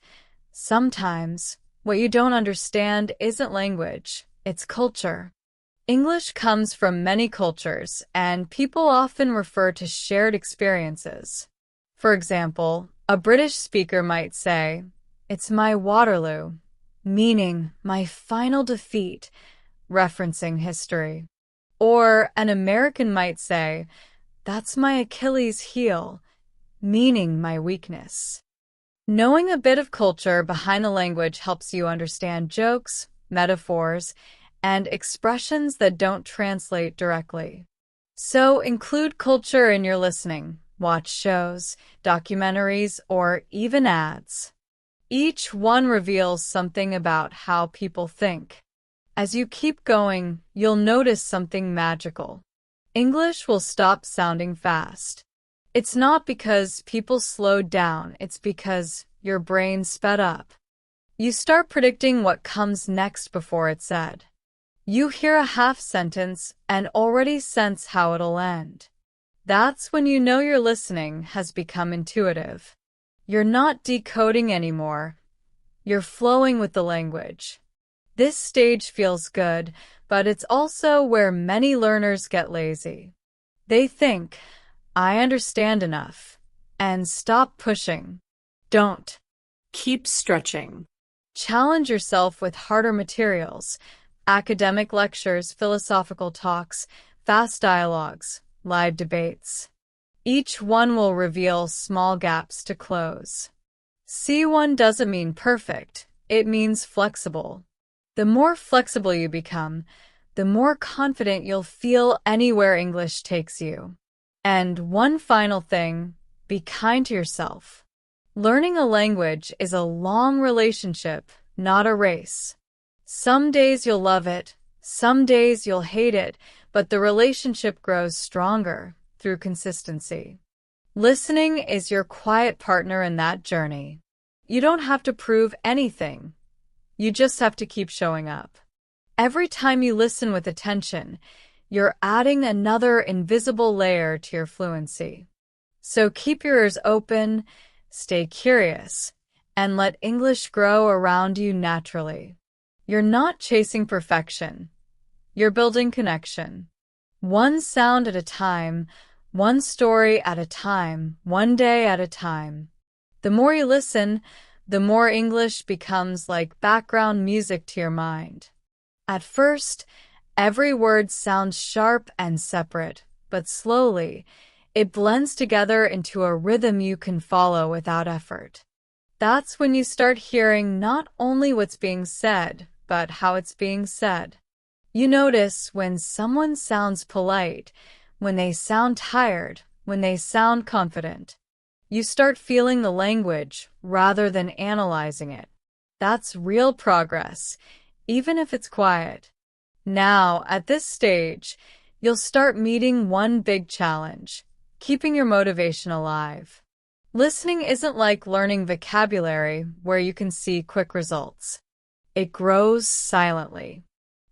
Sometimes, what you don't understand isn't language, it's culture. English comes from many cultures, and people often refer to shared experiences. For example, a British speaker might say, "It's my Waterloo," meaning my final defeat, referencing history. Or an American might say, "That's my Achilles heel," meaning my weakness. Knowing a bit of culture behind the language helps you understand jokes, metaphors, and expressions that don't translate directly. So include culture in your listening. Watch shows, documentaries, or even ads. Each one reveals something about how people think. As you keep going, you'll notice something magical. English will stop sounding fast. It's not because people slowed down, it's because your brain sped up. You start predicting what comes next before it's said. You hear a half sentence and already sense how it'll end. That's when you know your listening has become intuitive. You're not decoding anymore. You're flowing with the language. This stage feels good, but it's also where many learners get lazy. They think, "I understand enough," and stop pushing. Don't. Keep stretching. Challenge yourself with harder materials, academic lectures, philosophical talks, fast dialogues, live debates. Each one will reveal small gaps to close. C1 doesn't mean perfect, it means flexible. The more flexible you become, the more confident you'll feel anywhere English takes you. And one final thing, be kind to yourself. Learning a language is a long relationship, not a race. Some days you'll love it, some days you'll hate it, but the relationship grows stronger through consistency. Listening is your quiet partner in that journey. You don't have to prove anything. You just have to keep showing up. Every time you listen with attention, you're adding another invisible layer to your fluency. So keep your ears open, stay curious, and let English grow around you naturally. You're not chasing perfection. You're building connection. One sound at a time, one story at a time, one day at a time. The more you listen, the more English becomes like background music to your mind. At first, every word sounds sharp and separate, but slowly, it blends together into a rhythm you can follow without effort. That's when you start hearing not only what's being said, but how it's being said. You notice when someone sounds polite, when they sound tired, when they sound confident. You start feeling the language rather than analyzing it. That's real progress, even if it's quiet. Now, at this stage, you'll start meeting one big challenge: keeping your motivation alive. Listening isn't like learning vocabulary where you can see quick results. It grows silently.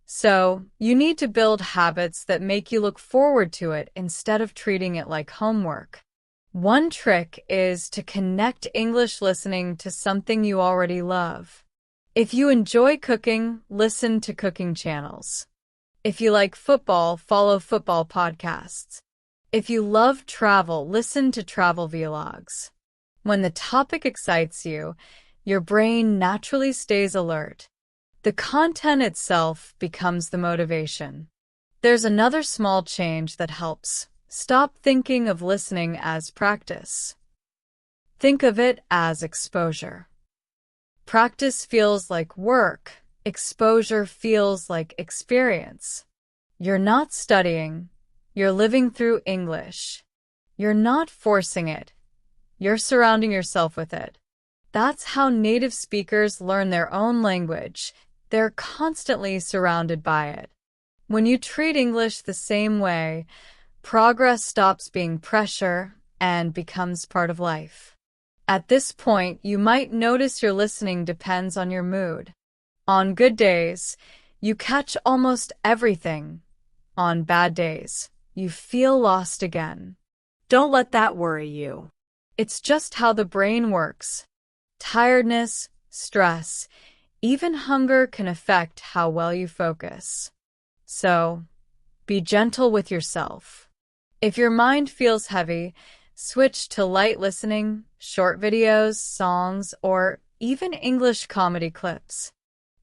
So, you need to build habits that make you look forward to it instead of treating it like homework. One trick is to connect English listening to something you already love. If you enjoy cooking, listen to cooking channels. If you like football, follow football podcasts. If you love travel, listen to travel vlogs. When the topic excites you, your brain naturally stays alert. The content itself becomes the motivation. There's another small change that helps. Stop thinking of listening as practice. Think of it as exposure. Practice feels like work. Exposure feels like experience. You're not studying. You're living through English. You're not forcing it. You're surrounding yourself with it. That's how native speakers learn their own language. They're constantly surrounded by it. When you treat English the same way, progress stops being pressure and becomes part of life. At this point, you might notice your listening depends on your mood. On good days, you catch almost everything. on bad days, you feel lost again. Don't let that worry you. It's just how the brain works. Tiredness, stress, even hunger can affect how well you focus. So, be gentle with yourself. If your mind feels heavy, switch to light listening, short videos, songs, or even English comedy clips.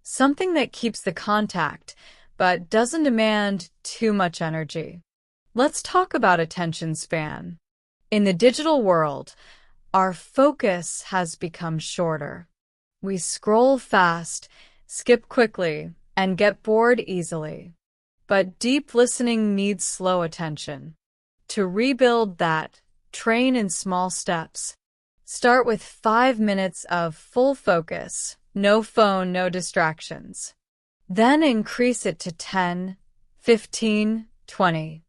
Something that keeps the contact, but doesn't demand too much energy. Let's talk about attention span. In the digital world, our focus has become shorter. We scroll fast, skip quickly, and get bored easily. But deep listening needs slow attention. To rebuild that, train in small steps. Start with 5 minutes of full focus, no phone, no distractions. Then increase it to 10, 15, 20.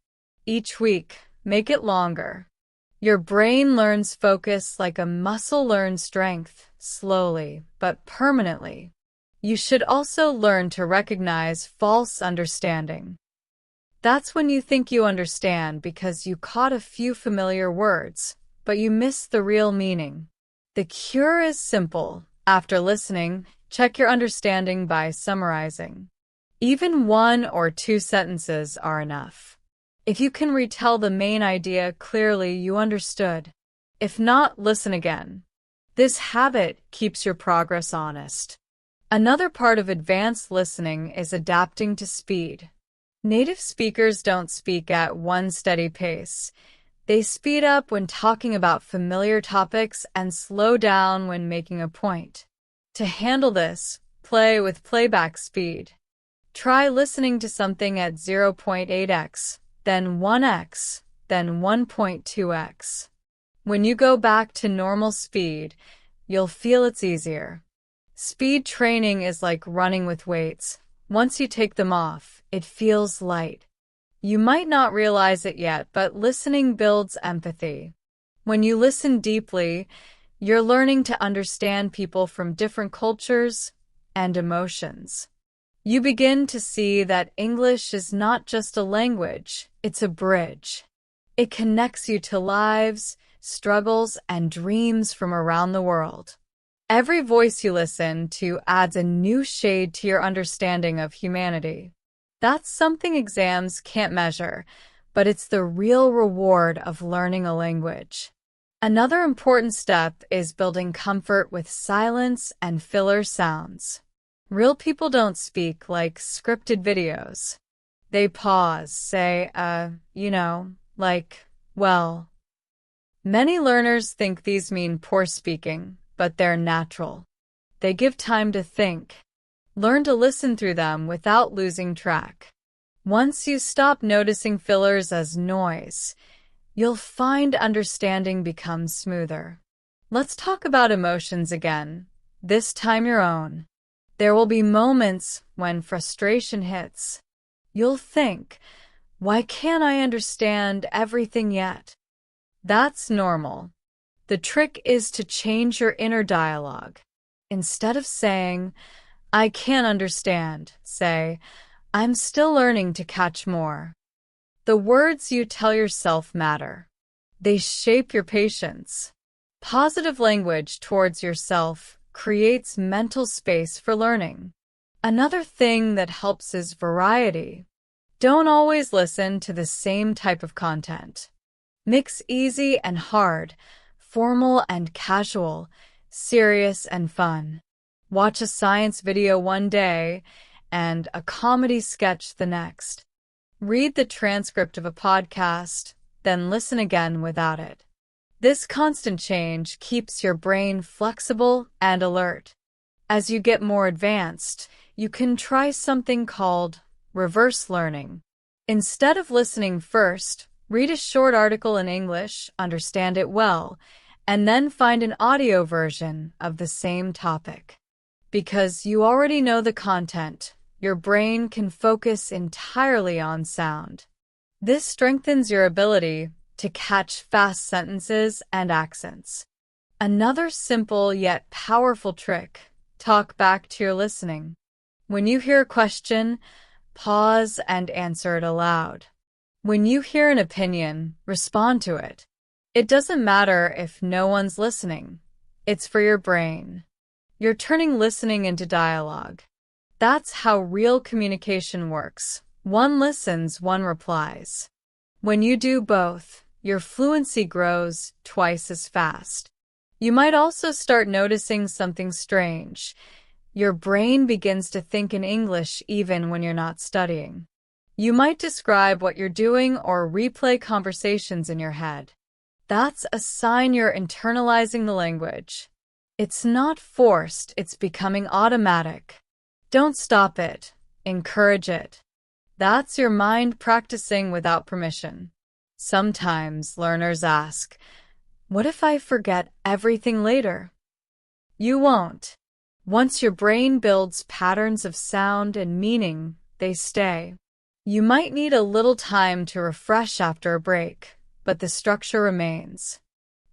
Each week, make it longer. Your brain learns focus like a muscle learns strength, slowly but permanently. You should also learn to recognize false understanding. That's when you think you understand because you caught a few familiar words, but you miss the real meaning. The cure is simple. After listening, check your understanding by summarizing. Even 1 or 2 sentences are enough. If you can retell the main idea clearly, you understood. If not, listen again. This habit keeps your progress honest. Another part of advanced listening is adapting to speed. Native speakers don't speak at one steady pace. They speed up when talking about familiar topics and slow down when making a point. To handle this, play with playback speed. Try listening to something at 0.8x, then 1x, then 1.2x. When you go back to normal speed, you'll feel it's easier. Speed training is like running with weights. Once you take them off, it feels light. You might not realize it yet, but listening builds empathy. When you listen deeply, you're learning to understand people from different cultures and emotions. You begin to see that English is not just a language, it's a bridge. It connects you to lives, struggles, and dreams from around the world. Every voice you listen to adds a new shade to your understanding of humanity. That's something exams can't measure, but it's the real reward of learning a language. Another important step is building comfort with silence and filler sounds. Real people don't speak like scripted videos. They pause, say, like, well. Many learners think these mean poor speaking, but they're natural. They give time to think. Learn to listen through them without losing track. Once you stop noticing fillers as noise, you'll find understanding becomes smoother. Let's talk about emotions again, this time your own. There will be moments when frustration hits. You'll think, why can't I understand everything yet? That's normal. The trick is to change your inner dialogue. Instead of saying, I can't understand, say, I'm still learning to catch more. The words you tell yourself matter. They shape your patience. Positive language towards yourself creates mental space for learning. Another thing that helps is variety. Don't always listen to the same type of content. Mix easy and hard, formal and casual, serious and fun. Watch a science video one day and a comedy sketch the next. Read the transcript of a podcast, then listen again without it. This constant change keeps your brain flexible and alert. As you get more advanced, you can try something called reverse learning. Instead of listening first, read a short article in English, understand it well, and then find an audio version of the same topic. Because you already know the content, your brain can focus entirely on sound. This strengthens your ability to catch fast sentences and accents. Another simple yet powerful trick: talk back to your listening. When you hear a question, Pause and answer it aloud. When you hear an opinion, respond to it. It doesn't matter if no one's listening. It's for your brain. You're turning listening into dialogue. That's how real communication works. One listens, one replies. When you do both, your fluency grows twice as fast. You might also start noticing something strange. Your brain begins to think in English even when you're not studying. You might describe what you're doing or replay conversations in your head. That's a sign you're internalizing the language. It's not forced, it's becoming automatic. Don't stop it. Encourage it. That's your mind practicing without permission. Sometimes learners ask, "What if I forget everything later?" You won't. Once your brain builds patterns of sound and meaning, they stay. You might need a little time to refresh after a break, but the structure remains.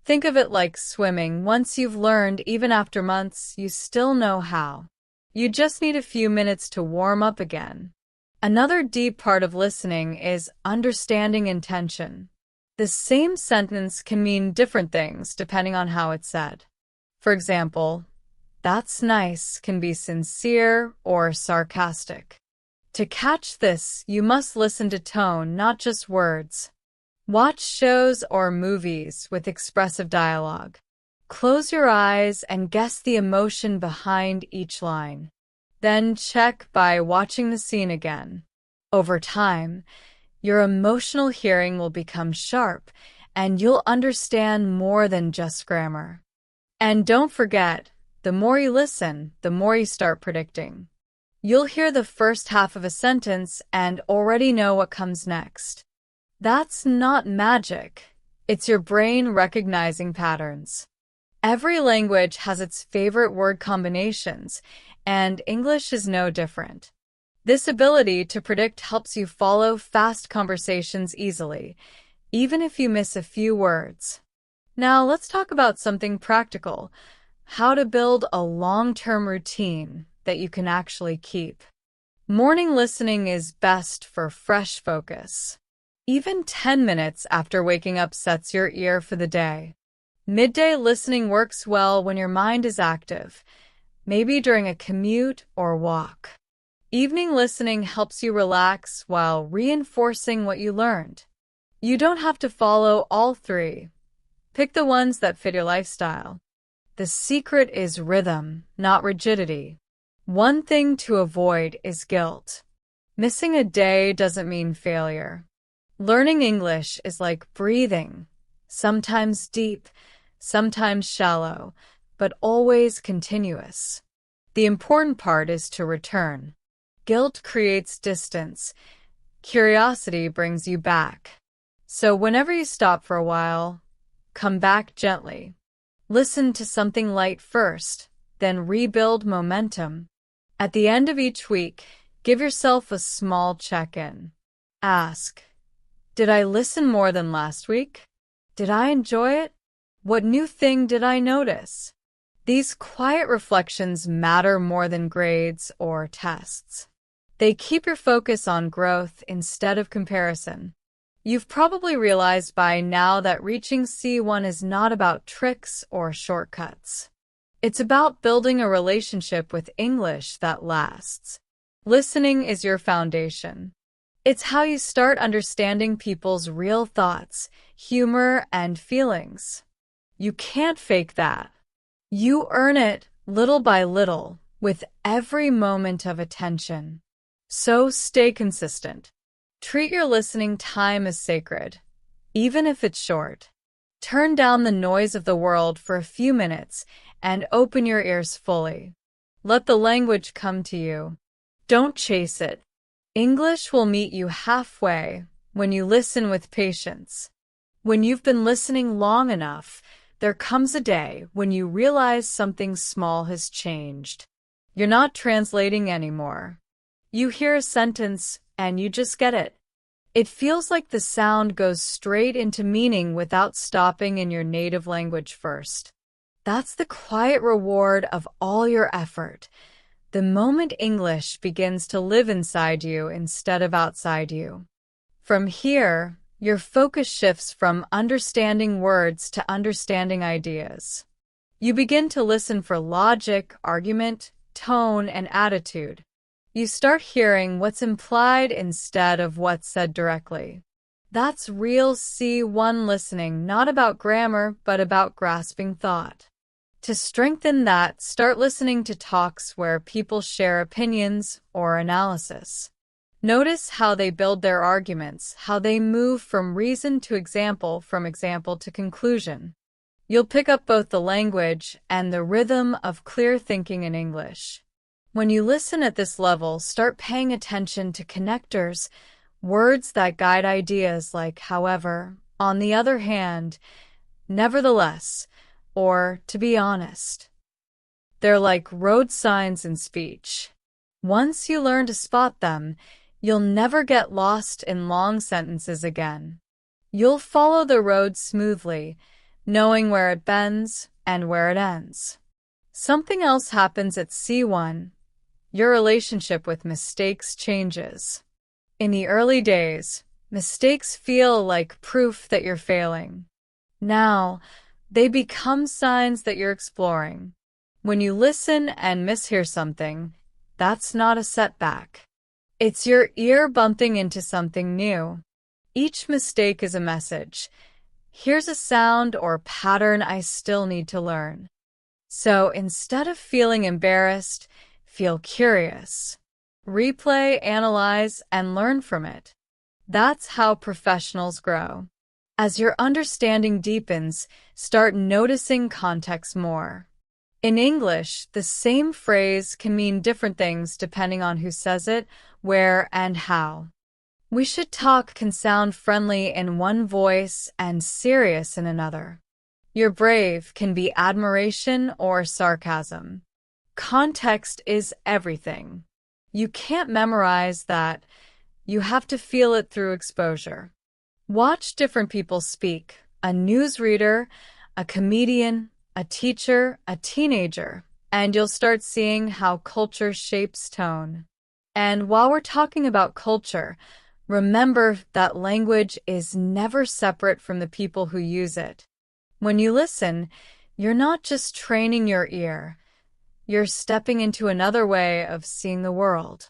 Think of it like swimming. Once you've learned, even after months, you still know how. You just need a few minutes to warm up again. Another deep part of listening is understanding intention. The same sentence can mean different things depending on how it's said. For example, "That's nice" can be sincere or sarcastic. To catch this, you must listen to tone, not just words. Watch shows or movies with expressive dialogue. Close your eyes and guess the emotion behind each line. Then check by watching the scene again. Over time, your emotional hearing will become sharp, and you'll understand more than just grammar. And don't forget, the more you listen, the more you start predicting. You'll hear the first half of a sentence and already know what comes next. That's not magic. It's your brain recognizing patterns. Every language has its favorite word combinations, and English is no different. This ability to predict helps you follow fast conversations easily, even if you miss a few words. Now let's talk about something practical: how to build a long-term routine that you can actually keep. Morning listening is best for fresh focus. Even 10 minutes after waking up sets your ear for the day. Midday listening works well when your mind is active, maybe during a commute or walk. Evening listening helps you relax while reinforcing what you learned. You don't have to follow all three. Pick the ones that fit your lifestyle. The secret is rhythm, not rigidity. One thing to avoid is guilt. Missing a day doesn't mean failure. Learning English is like breathing, sometimes deep, sometimes shallow, but always continuous. The important part is to return. Guilt creates distance. Curiosity brings you back. So whenever you stop for a while, come back gently. Listen to something light first, then rebuild momentum. At the end of each week, give yourself a small check-in. Ask, did I listen more than last week? Did I enjoy it? What new thing did I notice? These quiet reflections matter more than grades or tests. They keep your focus on growth instead of comparison. You've probably realized by now that reaching C1 is not about tricks or shortcuts. It's about building a relationship with English that lasts. Listening is your foundation. It's how you start understanding people's real thoughts, humor, and feelings. You can't fake that. You earn it little by little with every moment of attention. So stay consistent. Treat your listening time as sacred, even if it's short. Turn down the noise of the world for a few minutes and open your ears fully. Let the language come to you. Don't chase it. English will meet you halfway when you listen with patience. When you've been listening long enough, there comes a day when you realize something small has changed. You're not translating anymore. You hear a sentence and you just get it. It feels like the sound goes straight into meaning without stopping in your native language first. That's the quiet reward of all your effort. the moment English begins to live inside you instead of outside you. From here, your focus shifts from understanding words to understanding ideas. You begin to listen for logic, argument, tone, and attitude. You start hearing what's implied instead of what's said directly. That's real C1 listening, not about grammar, but about grasping thought. To strengthen that, start listening to talks where people share opinions or analysis. Notice how they build their arguments, how they move from reason to example, from example to conclusion. You'll pick up both the language and the rhythm of clear thinking in English. When you listen at this level, start paying attention to connectors, words that guide ideas like however, on the other hand, nevertheless, or to be honest. They're like road signs in speech. Once you learn to spot them, you'll never get lost in long sentences again. You'll follow the road smoothly, knowing where it bends and where it ends. Something else happens at C1. Your relationship with mistakes changes. In the early days, mistakes feel like proof that you're failing. Now, they become signs that you're exploring. When you listen and mishear something, that's not a setback. It's your ear bumping into something new. Each mistake is a message. Here's a sound or pattern I still need to learn. So instead of feeling embarrassed, feel curious. Replay, analyze, and learn from it. That's how professionals grow. As your understanding deepens, start noticing context more. In English, the same phrase can mean different things depending on who says it, where, and how. We should talk can sound friendly in one voice and serious in another. You're brave can be admiration or sarcasm. Context is everything. You can't memorize that. You have to feel it through exposure. Watch different people speak. A newsreader, a comedian, a teacher, a teenager, and you'll start seeing how culture shapes tone. And while we're talking about culture, remember that language is never separate from the people who use it. When you listen, you're not just training your ear. You're stepping into another way of seeing the world.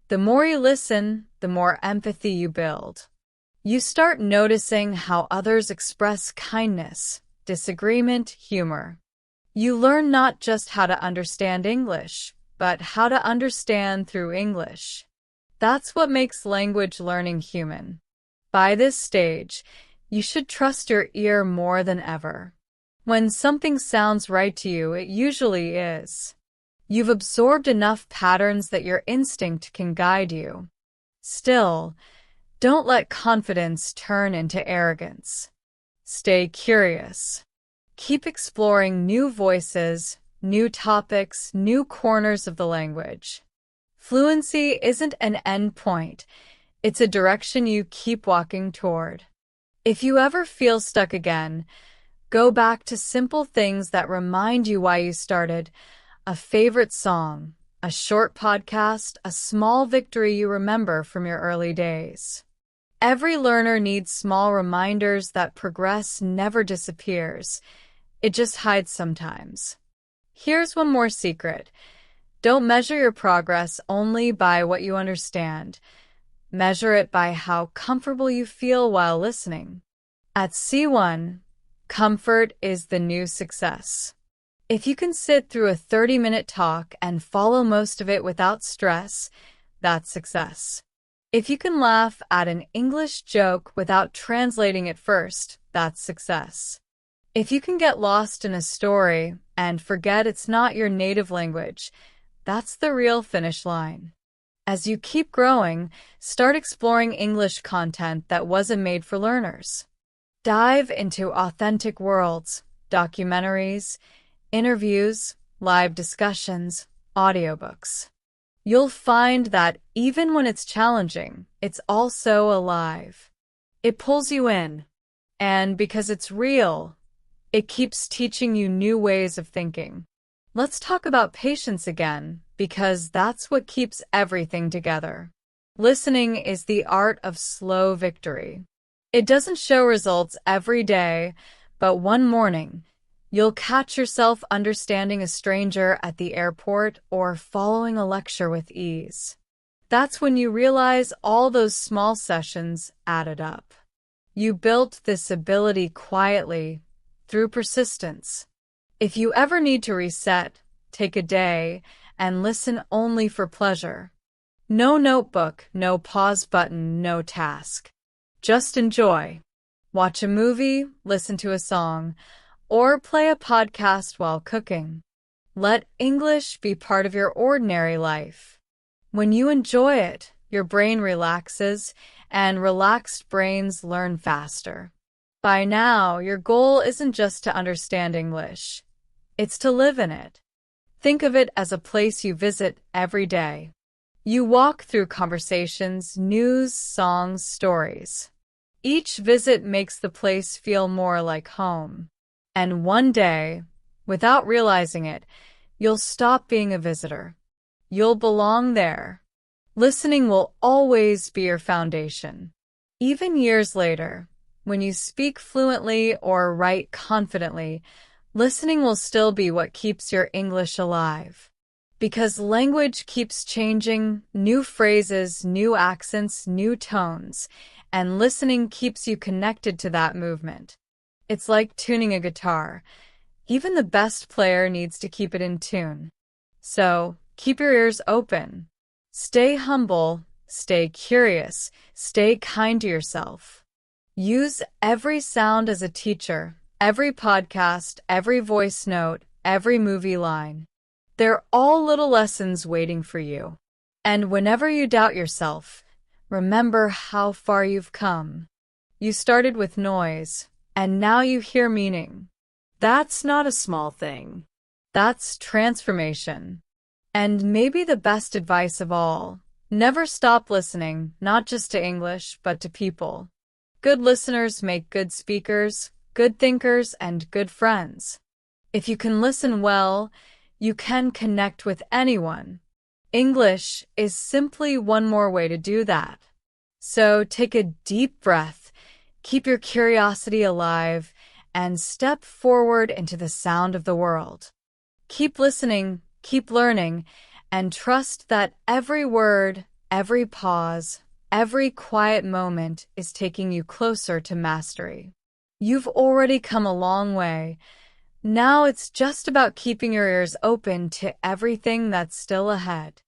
The more you listen, the more empathy you build. You start noticing how others express kindness, disagreement, humor. You learn not just how to understand English, but how to understand through English. That's what makes language learning human. By this stage, you should trust your ear more than ever. When something sounds right to you, it usually is. You've absorbed enough patterns that your instinct can guide you. Still, don't let confidence turn into arrogance. Stay curious. Keep exploring new voices, new topics, new corners of the language. Fluency isn't an end point. It's a direction you keep walking toward. If you ever feel stuck again, go back to simple things that remind you why you started. A favorite song, a short podcast, a small victory you remember from your early days. Every learner needs small reminders that progress never disappears. It just hides sometimes. Here's one more secret. Don't measure your progress only by what you understand. Measure it by how comfortable you feel while listening. At C1, comfort is the new success. If you can sit through a 30-minute talk and follow most of it without stress, that's success. If you can laugh at an English joke without translating it first, that's success. If you can get lost in a story and forget it's not your native language, that's the real finish line. As you keep growing, start exploring English content that wasn't made for learners. Dive into authentic worlds, documentaries, interviews, live discussions, audiobooks. You'll find that even when it's challenging, it's also alive. It pulls you in. And because it's real, it keeps teaching you new ways of thinking. Let's talk about patience again, because that's what keeps everything together. Listening is the art of slow victory. It doesn't show results every day, but one morning, you'll catch yourself understanding a stranger at the airport or following a lecture with ease. That's when you realize all those small sessions added up. You built this ability quietly, through persistence. If you ever need to reset, take a day and listen only for pleasure. No notebook, no pause button, no task. Just enjoy. Watch a movie, listen to a song, or play a podcast while cooking. Let English be part of your ordinary life. When you enjoy it, your brain relaxes, and relaxed brains learn faster. By now, your goal isn't just to understand English. It's to live in it. Think of it as a place you visit every day. You walk through conversations, news, songs, stories. Each visit makes the place feel more like home. And one day, without realizing it, you'll stop being a visitor. You'll belong there. Listening will always be your foundation. Even years later, when you speak fluently or write confidently, listening will still be what keeps your English alive. Because language keeps changing, new phrases, new accents, new tones, and listening keeps you connected to that movement. It's like tuning a guitar. Even the best player needs to keep it in tune. So, keep your ears open. Stay humble, stay curious, stay kind to yourself. Use every sound as a teacher, every podcast, every voice note, every movie line. They're all little lessons waiting for you. And whenever you doubt yourself, remember how far you've come. You started with noise, and now you hear meaning. That's not a small thing. That's transformation. And maybe the best advice of all, never stop listening, not just to English, but to people. Good listeners make good speakers, good thinkers, and good friends. If you can listen well, you can connect with anyone. English is simply one more way to do that. So take a deep breath, keep your curiosity alive, and step forward into the sound of the world. Keep listening, keep learning, and trust that every word, every pause, every quiet moment is taking you closer to mastery. You've already come a long way. Now it's just about keeping your ears open to everything that's still ahead.